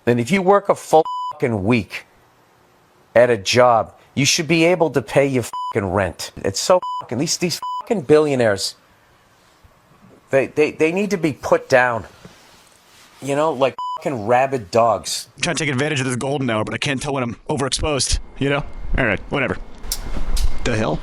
And if you work a full fucking week at a job, you should be able to pay your fucking rent. It's so fucking, these fucking billionaires, they need to be put down. You know, like fucking rabid dogs. I'm trying to take advantage of this golden hour, but I can't tell when I'm overexposed, you know? Alright, whatever. The hell?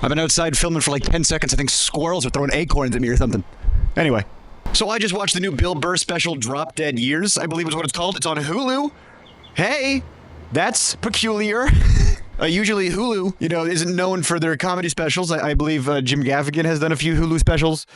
I've been outside filming for like 10 seconds. I think squirrels are throwing acorns at me or something. Anyway. So I just watched the new Bill Burr special, Drop Dead Years, I believe is what it's called. It's on Hulu. Hey, that's peculiar. Usually Hulu, you know, isn't known for their comedy specials. I believe Jim Gaffigan has done a few Hulu specials.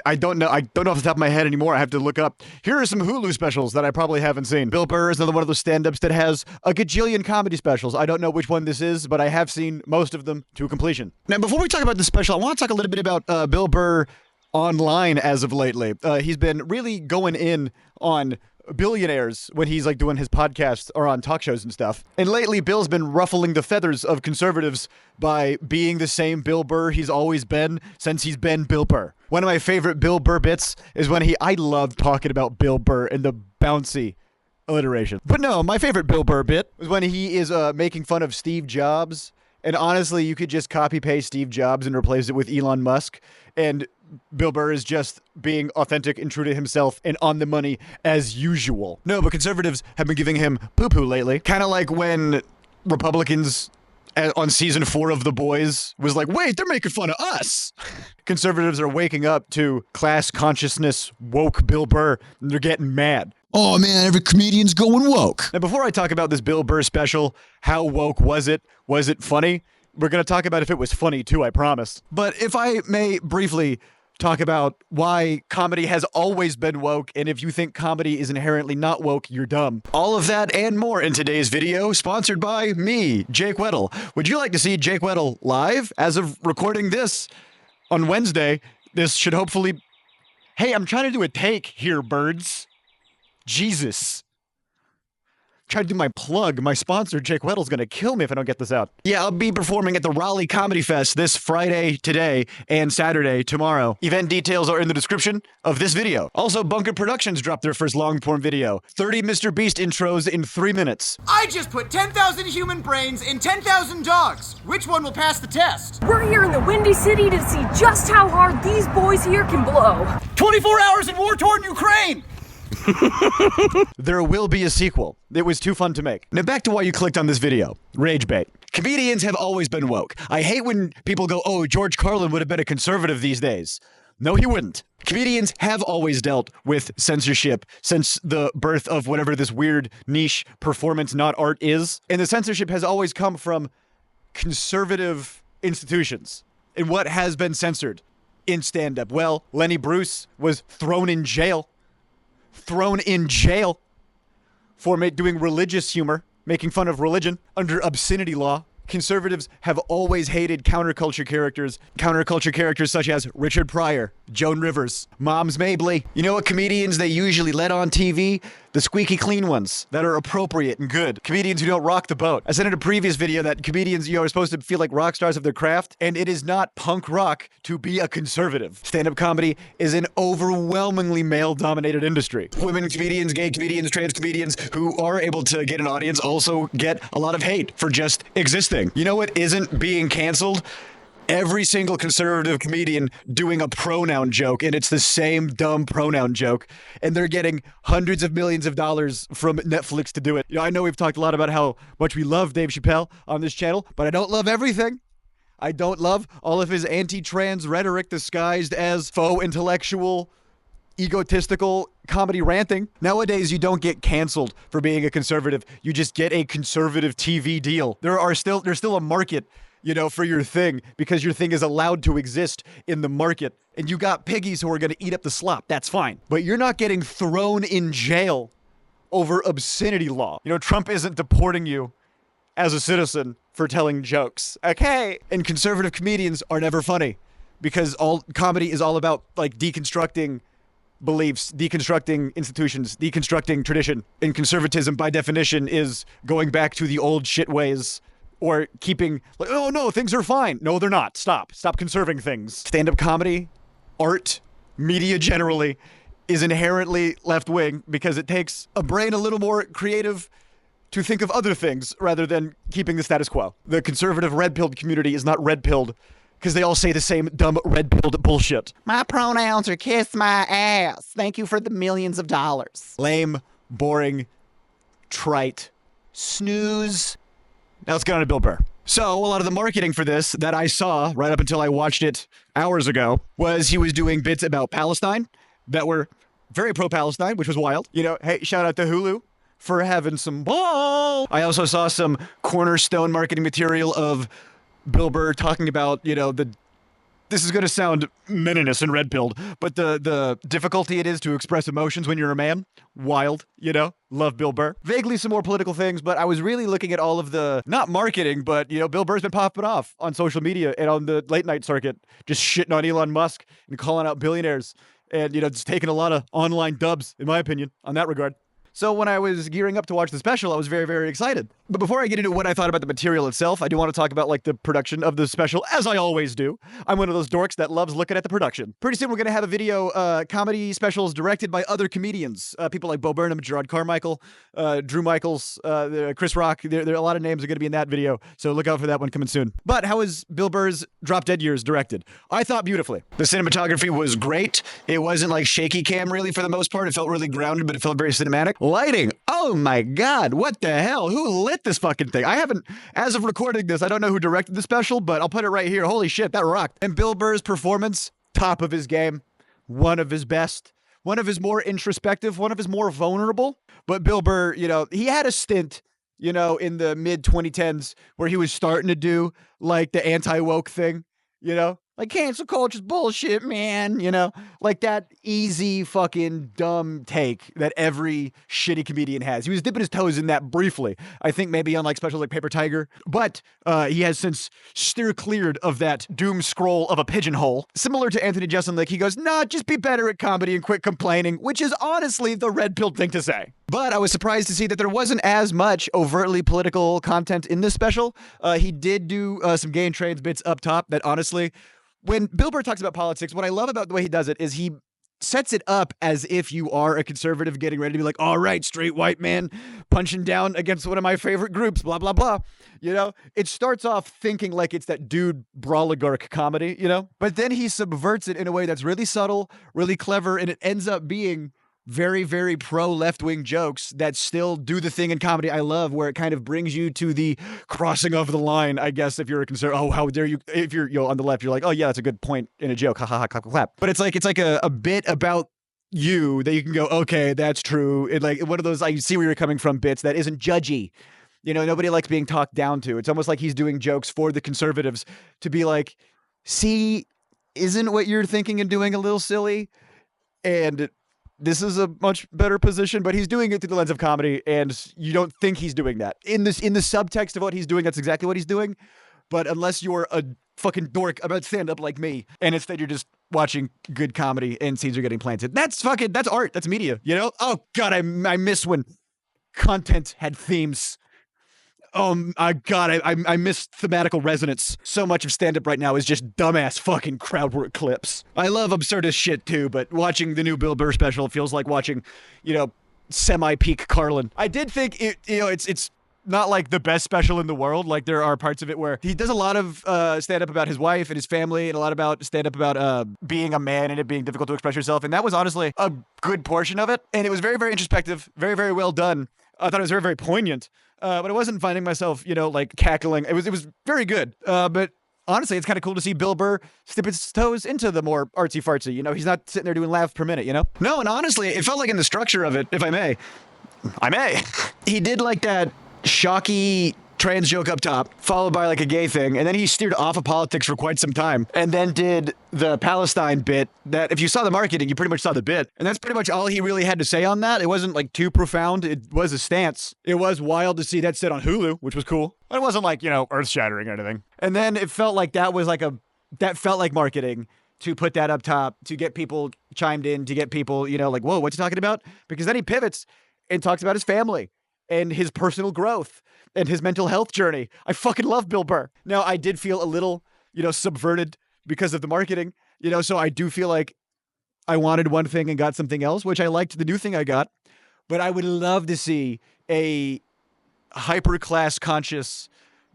I don't know off the top of my head anymore. I have to look up. Here are some Hulu specials that I probably haven't seen. Bill Burr is another one of those stand-ups that has a gajillion comedy specials. I don't know which one this is, but I have seen most of them to completion. Now, before we talk about this special, I want to talk a little bit about Bill Burr online as of lately. He's been really going in on billionaires when he's like doing his podcasts or on talk shows and stuff. And lately, Bill's been ruffling the feathers of conservatives by being the same Bill Burr he's always been since he's been Bill Burr. One of my favorite Bill Burr bits is when I love talking about Bill Burr and the bouncy alliteration. But no, my favorite Bill Burr bit was when he is making fun of Steve Jobs. And honestly, you could just copy paste Steve Jobs and replace it with Elon Musk. And Bill Burr is just being authentic and true to himself and on the money as usual. No, but conservatives have been giving him poo-poo lately. Kind of like when Republicans on season 4 of The Boys was like, wait, they're making fun of us. Conservatives are waking up to class consciousness woke Bill Burr, and they're getting mad. Oh man, every comedian's going woke. Now, before I talk about this Bill Burr special, how woke was it? Was it funny? We're going to talk about if it was funny too, I promise. But if I may briefly talk about why comedy has always been woke, and if you think comedy is inherently not woke, you're dumb. All of that and more in today's video, sponsored by me, Jake Weddle. Would you like to see Jake Weddle live? As of recording this on Wednesday, this should hopefully... Hey, I'm trying to do a take here, birds. Jesus. Try to do my plug. My sponsor, Jake Weddle's going to kill me if I don't get this out. Yeah, I'll be performing at the Raleigh Comedy Fest this Friday today and Saturday tomorrow. Event details are in the description of this video. Also, Bunker Productions dropped their first long-form video. 30 MrBeast intros in 3 minutes. I just put 10,000 human brains in 10,000 dogs. Which one will pass the test? We're here in the Windy City to see just how hard these boys here can blow. 24 hours in war-torn Ukraine! There will be a sequel. It was too fun to make. Now back to why you clicked on this video. Rage bait. Comedians have always been woke. I hate when people go, oh, George Carlin would have been a conservative these days. No, he wouldn't. Comedians have always dealt with censorship since the birth of whatever this weird niche performance, not art, is. And the censorship has always come from conservative institutions. And what has been censored in stand-up? Well, Lenny Bruce was thrown in jail for doing religious humor, making fun of religion under obscenity law. Conservatives have always hated counterculture characters such as Richard Pryor, Joan Rivers, Moms Mabley. You know what comedians they usually let on TV? The squeaky clean ones that are appropriate and good. Comedians who don't rock the boat. I said in a previous video that comedians, are supposed to feel like rock stars of their craft, and it is not punk rock to be a conservative. Stand-up comedy is an overwhelmingly male-dominated industry. Women comedians, gay comedians, trans comedians who are able to get an audience also get a lot of hate for just existing. You know what isn't being canceled? Every single conservative comedian doing a pronoun joke, and it's the same dumb pronoun joke, and they're getting hundreds of millions of dollars from Netflix to do it. I know we've talked a lot about how much we love Dave Chappelle on this channel, but I don't love everything. I don't love all of his anti-trans rhetoric disguised as faux intellectual, egotistical comedy ranting. Nowadays, you don't get canceled for being a conservative. You just get a conservative TV deal. There's still a market, for your thing, because your thing is allowed to exist in the market. And you got piggies who are going to eat up the slop. That's fine. But you're not getting thrown in jail over obscenity law. Trump isn't deporting you as a citizen for telling jokes. Okay. And conservative comedians are never funny because all comedy is all about deconstructing beliefs, deconstructing institutions, deconstructing tradition. And conservatism by definition is going back to the old shit ways. Or keeping, oh no, things are fine. No, they're not. Stop conserving things. Stand-up comedy, art, media generally, is inherently left-wing because it takes a brain a little more creative to think of other things rather than keeping the status quo. The conservative red-pilled community is not red-pilled because they all say the same dumb red-pilled bullshit. My pronouns are kiss my ass. Thank you for the millions of dollars. Lame, boring, trite, snooze. Now let's get on to Bill Burr. So a lot of the marketing for this that I saw right up until I watched it hours ago was he was doing bits about Palestine that were very pro-Palestine, which was wild. You know, hey, shout out to Hulu for having some ball. I also saw some cornerstone marketing material of Bill Burr talking about, you know, this is going to sound meninous and red-pilled, but the difficulty it is to express emotions when you're a man. Wild, you know? Love Bill Burr. Vaguely some more political things, but I was really looking at all of the, not marketing, but, you know, Bill Burr's been popping off on social media and on the late-night circuit, just shitting on Elon Musk and calling out billionaires and, you know, just taking a lot of online dubs, in my opinion, on that regard. So when I was gearing up to watch the special, I was very, very excited. But before I get into what I thought about the material itself, I do want to talk about like the production of the special, as I always do. I'm one of those dorks that loves looking at the production. Pretty soon we're going to have a video, comedy specials directed by other comedians. People like Bo Burnham, Gerard Carmichael, Drew Michaels, Chris Rock. There are a lot of names are going to be in that video, so look out for that one coming soon. But how is Bill Burr's Drop Dead Years directed? I thought beautifully. The cinematography was great. It wasn't like shaky cam really for the most part. It felt really grounded, but it felt very cinematic. Lighting. Oh my God. What the hell? Who lit this fucking thing? I haven't, as of recording this, I don't know who directed the special, but I'll put it right here. Holy shit, that rocked. And Bill Burr's performance, top of his game. One of his best. One of his more introspective, one of his more vulnerable. But Bill Burr, you know, he had a stint, you know, in the mid 2010s where he was starting to do like the anti-woke thing, you know? Like, cancel culture's bullshit, man, you know? Like that easy fucking dumb take that every shitty comedian has. He was dipping his toes in that briefly. I think maybe on like specials like Paper Tiger. But he has since steer cleared of that doom scroll of a pigeonhole. Similar to Anthony Jeselnik, he goes, nah, just be better at comedy and quit complaining, which is honestly the red-pilled thing to say. But I was surprised to see that there wasn't as much overtly political content in this special. He did do some gay and trans bits up top that honestly... When Bill Burr talks about politics, what I love about the way he does it is he sets it up as if you are a conservative getting ready to be like, all right, straight white man punching down against one of my favorite groups, blah, blah, blah. You know, it starts off thinking like it's that dude brawligarch comedy, you know, but then he subverts it in a way that's really subtle, really clever, and it ends up being very, very pro left-wing jokes that still do the thing in comedy I love, where it kind of brings you to the crossing of the line, I guess, if you're a conservative. Oh, how dare you? If you're on the left, you're like, oh yeah, that's a good point in a joke. Ha ha ha, clap, clap. But it's like a bit about you that you can go, okay, that's true. It like one of those I see where you're coming from bits that isn't judgy. You know, nobody likes being talked down to. It's almost like he's doing jokes for the conservatives to be like, see, isn't what you're thinking and doing a little silly? And this is a much better position, but he's doing it through the lens of comedy, and you don't think he's doing that. In the subtext of what he's doing, that's exactly what he's doing. But unless you're a fucking dork about stand-up like me, and instead you're just watching good comedy and seeds are getting planted, that's art, that's media, you know? Oh God, I miss when content had themes. Oh my God, I miss thematical resonance. So much of stand-up right now is just dumbass fucking crowd work clips. I love absurdist shit too, but watching the new Bill Burr special feels like watching, you know, semi-peak Carlin. I did think it's not like the best special in the world. Like there are parts of it where he does a lot of stand-up about his wife and his family, and a lot about stand-up about being a man and it being difficult to express yourself. And that was honestly a good portion of it. And it was very, very introspective, very, very well done. I thought it was very, very poignant. But I wasn't finding myself, you know, like cackling. It was very good. But honestly, it's kind of cool to see Bill Burr dip his toes into the more artsy fartsy. You know, he's not sitting there doing laughs per minute, you know? No, and honestly, it felt like in the structure of it, if I may, he did like that shocky trans joke up top, followed by like a gay thing, and then he steered off of politics for quite some time, and then did the Palestine bit that if you saw the marketing, you pretty much saw the bit, and that's pretty much all he really had to say on that. It wasn't like too profound. It was a stance. It was wild to see that sit on Hulu, which was cool, but it wasn't like, you know, earth-shattering or anything. And then it felt like that felt like marketing to put that up top, to get people chimed in, to get people, you know, like, whoa, what's he talking about? Because then he pivots and talks about his family and his personal growth and his mental health journey. I fucking love Bill Burr. Now, I did feel a little, you know, subverted because of the marketing, you know, so I do feel like I wanted one thing and got something else, which I liked the new thing I got. But I would love to see a hyper-class conscious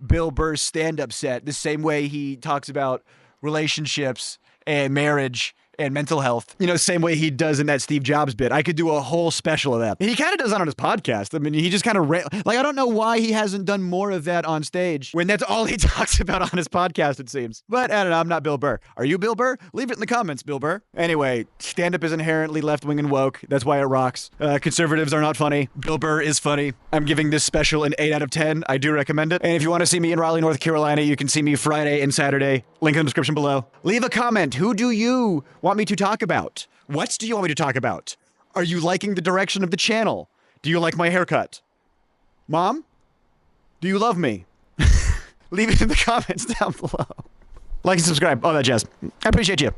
Bill Burr stand-up set, the same way he talks about relationships and marriage and mental health, same way he does in that Steve Jobs bit. I could do a whole special of that. And he kind of does that on his podcast. I mean, he just kind of, I don't know why he hasn't done more of that on stage when that's all he talks about on his podcast, it seems. But I don't know, I'm not Bill Burr. Are you Bill Burr? Leave it in the comments, Bill Burr. Anyway, stand-up is inherently left-wing and woke. That's why it rocks. Conservatives are not funny. Bill Burr is funny. I'm giving this special an 8 out of 10. I do recommend it. And if you want to see me in Raleigh, North Carolina, you can see me Friday and Saturday. Link in the description below. Leave a comment. Who do you want me to talk about? What do you want me to talk about? Are you liking the direction of the channel? Do you like my haircut? Mom? Do you love me? Leave it in the comments down below. Like and subscribe, all that jazz. I appreciate you.